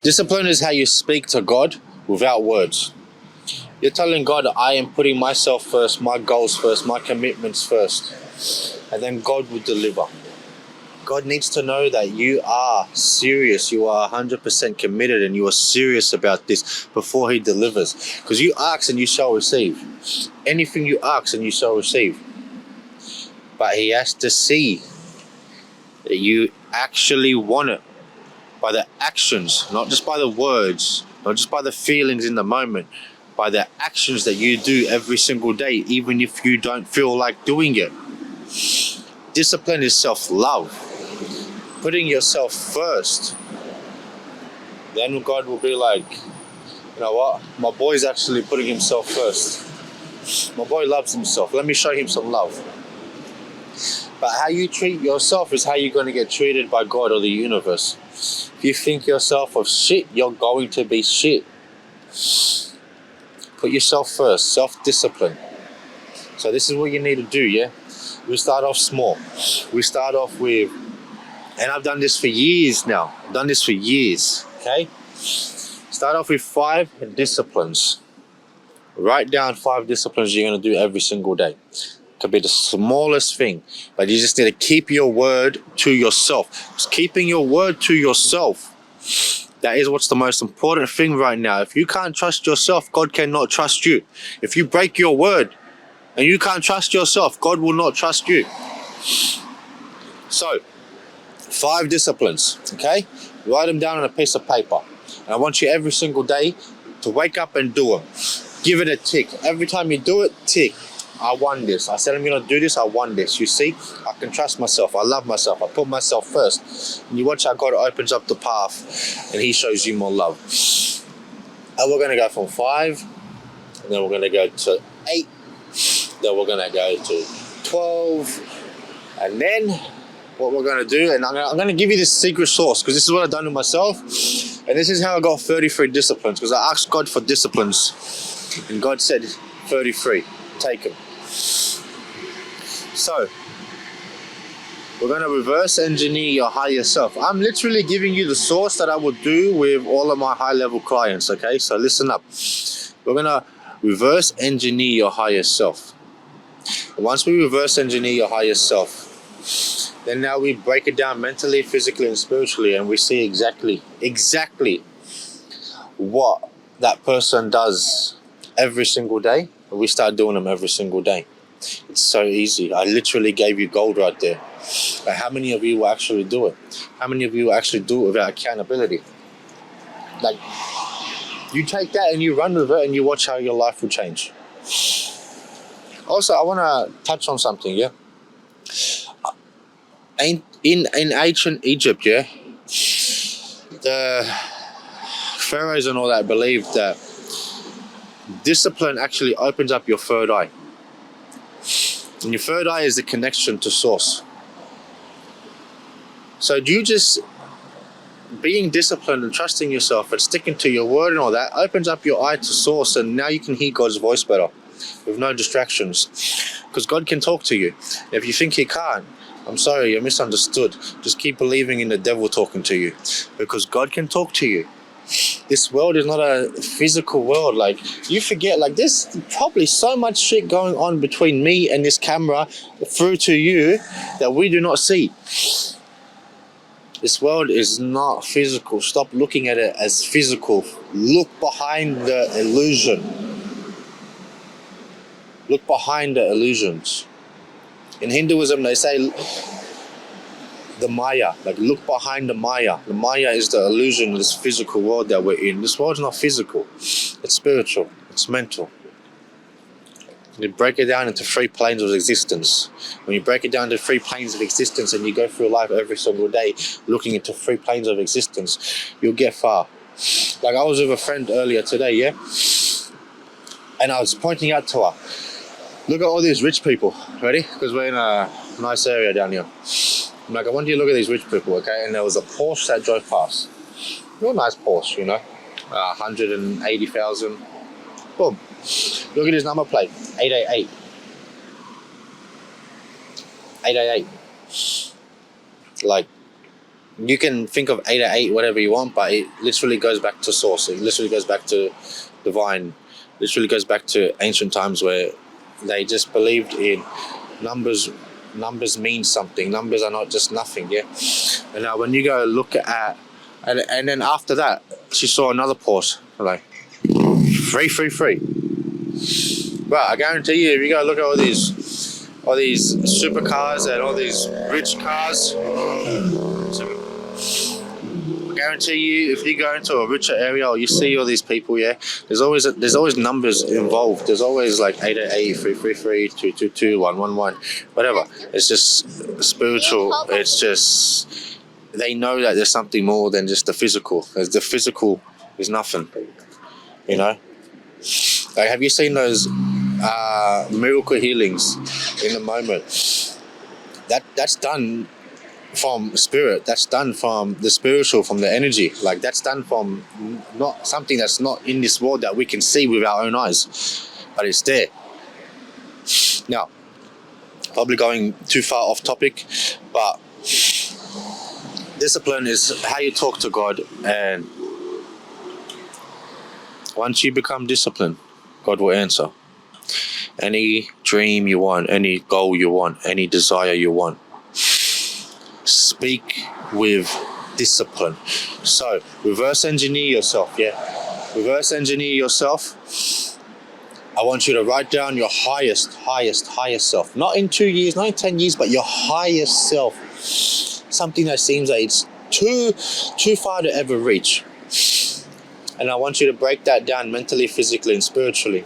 Discipline is how you speak to God without words. You're telling God, I am putting myself first, my goals first, my commitments first, and then God will deliver. God needs to know that you are serious, you are 100% committed, and you are serious about this before He delivers. Because you ask and you shall receive. Anything you ask and you shall receive. But He has to see that you actually want it by the actions, not just by the words, not just by the feelings in the moment, by the actions that you do every single day, even if you don't feel like doing it. Discipline is self-love, putting yourself first. Then God will be like, you know what, my boy's actually putting himself first. My boy loves himself, let me show him some love. But how you treat yourself is how you're going to get treated by God or the universe. If you think yourself of shit, you're going to be shit. Put yourself first, self-discipline. So this is what you need to do, yeah? We start off small. We start off with, and I've done this for years now. I've done this for years, okay? Start off with 5 disciplines. Write down 5 disciplines you're going to do every single day. Could be the smallest thing, but you just need to keep your word to yourself. Just keeping your word to yourself. That is what's the most important thing right now. If you can't trust yourself, God cannot trust you. If you break your word and you can't trust yourself, God will not trust you. So, 5 disciplines, okay? Write them down on a piece of paper. And I want you every single day to wake up and do them. Give it a tick. Every time you do it, tick. I won this. I said I'm going to do this. I won this. You see, I can trust myself. I love myself. I put myself first. And you watch how God opens up the path and He shows you more love. And we're going to go from 5, and then we're going to go to 8, then we're going to go to 12, and then what we're going to do, and I'm going to give you this secret sauce, because this is what I've done with myself, and this is how I got 33 disciplines, because I asked God for disciplines, and God said 33, take them. So, we're going to reverse engineer your higher self. I'm literally giving you the sauce that I would do with all of my high-level clients, okay? So listen up. We're going to reverse engineer your higher self. Once we reverse engineer your higher self, then now we break it down mentally, physically, and spiritually, and we see exactly what that person does every single day, and we start doing them every single day. It's so easy. I literally gave you gold right there. But how many of you will actually do it? How many of you will actually do it without accountability? Like, you take that and you run with it and you watch how your life will change. Also, I want to touch on something, yeah? In ancient Egypt, yeah, the pharaohs and all that believed that discipline actually opens up your third eye. And your third eye is the connection to source. So you just being disciplined and trusting yourself and sticking to your word and all that opens up your eye to source, and now you can hear God's voice better with no distractions, because God can talk to you. If you think He can't, I'm sorry, you're misunderstood. Just keep believing in the devil talking to you, because God can talk to you. This world is not a physical world. Like, you forget, like, there's probably so much shit going on between me and this camera through to you that we do not see. This world is not physical. Stop looking at it as physical. Look behind the illusion. Look behind the illusions. In Hinduism, they say the Maya, like, look behind the Maya. The Maya is the illusion of this physical world that we're in. This world's not physical. It's spiritual. It's mental. You break it down into 3 planes of existence. When you break it down into 3 planes of existence and you go through life every single day looking into 3 planes of existence, you'll get far. Like, I was with a friend earlier today, yeah? And I was pointing out to her, look at all these rich people, ready? Because we're in a nice area down here. I'm like, I want you to look at these rich people, okay? And there was a Porsche that drove past. Real nice Porsche, you know? 180,000. Boom. Look at his number plate. 888. 888. Like, You can think of 888, whatever you want, but it literally goes back to source. It literally goes back to divine. Literally goes back to ancient times where they just believed in numbers. Numbers mean something. Numbers are not just nothing. Yeah. And now when you go look at, and then after that, she saw another post like free. But I guarantee you, if you go look at all these supercars and all these rich cars, I guarantee you, if you go into a richer area or you see all these people, yeah, there's always numbers involved. There's always like 888, 333, 222, 111, whatever. It's just spiritual. It's just they know that there's something more than just the physical. The physical is nothing, you know. Like, have you seen those miracle healings in the moment? That's done from spirit. That's done from the spiritual, from the energy. Like, that's done from not something that's not in this world that we can see with our own eyes, but it's there. Now, probably going too far off topic, but discipline is how you talk to God, and once you become disciplined, God will answer. Any dream you want, any goal you want, any desire you want, speak with discipline. So reverse engineer yourself, yeah? Reverse engineer yourself. I want you to write down your highest self. Not in 2 years, not in 10 years, but your highest self. Something that seems like it's too far to ever reach. And I want you to break that down mentally, physically, and spiritually.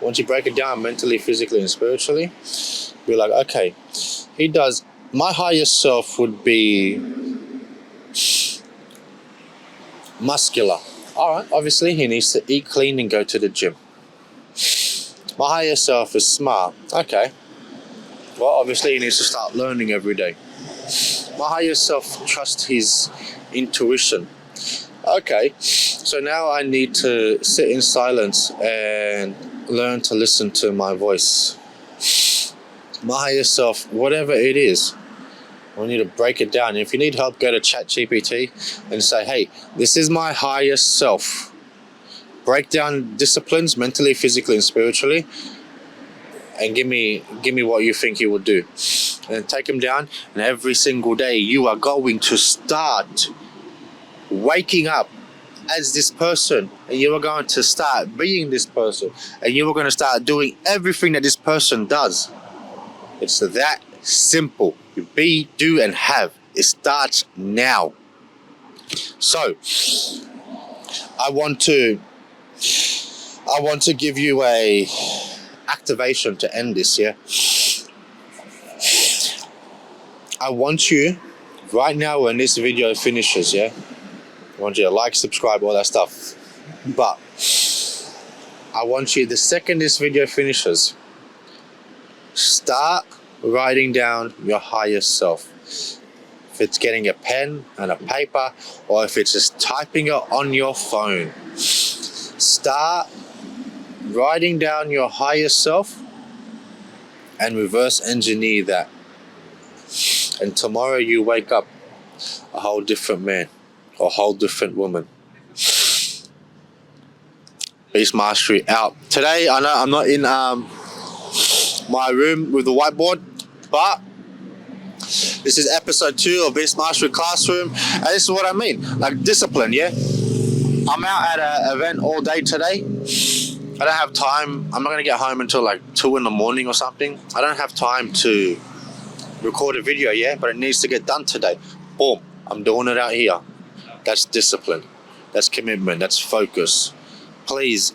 Once you break it down mentally, physically, and spiritually, be like, okay, my highest self would be muscular. All right, obviously he needs to eat clean and go to the gym. My higher self is smart. Okay, well, obviously he needs to start learning every day. My higher self trusts his intuition. Okay, so now I need to sit in silence and learn to listen to my voice. My higher self, whatever it is, I want you to break it down. If you need help, go to ChatGPT and say, hey, this is my highest self. Break down disciplines mentally, physically, and spiritually, and give me what you think you would do. And then take them down, and every single day you are going to start waking up as this person, and you are going to start being this person, and you are going to start doing everything that this person does. It's that simple. You be, do, and have. It starts now. So I want to give you a activation to end this, yeah? I want you right now when this video finishes, yeah? I want you to like, subscribe, all that stuff. But I want you, the second this video finishes, start writing down your highest self. If it's getting a pen and a paper, or if it's just typing it on your phone, start writing down your highest self and reverse engineer that. And tomorrow you wake up a whole different man or a whole different woman. Beast Mastery out. Today, I know I'm not in my room with the whiteboard, but this is episode 2 of Beast Mastery Classroom, and this is what I mean, like discipline, yeah? I'm out at an event all day today. I don't have time. I'm not going to get home until like 2 in the morning or something. I don't have time to record a video, yeah? But it needs to get done today. Boom. I'm doing it out here. That's discipline. That's commitment. That's focus. Please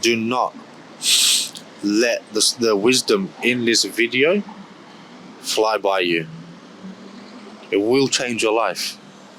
do not let the wisdom in this video fly by you. It will change your life.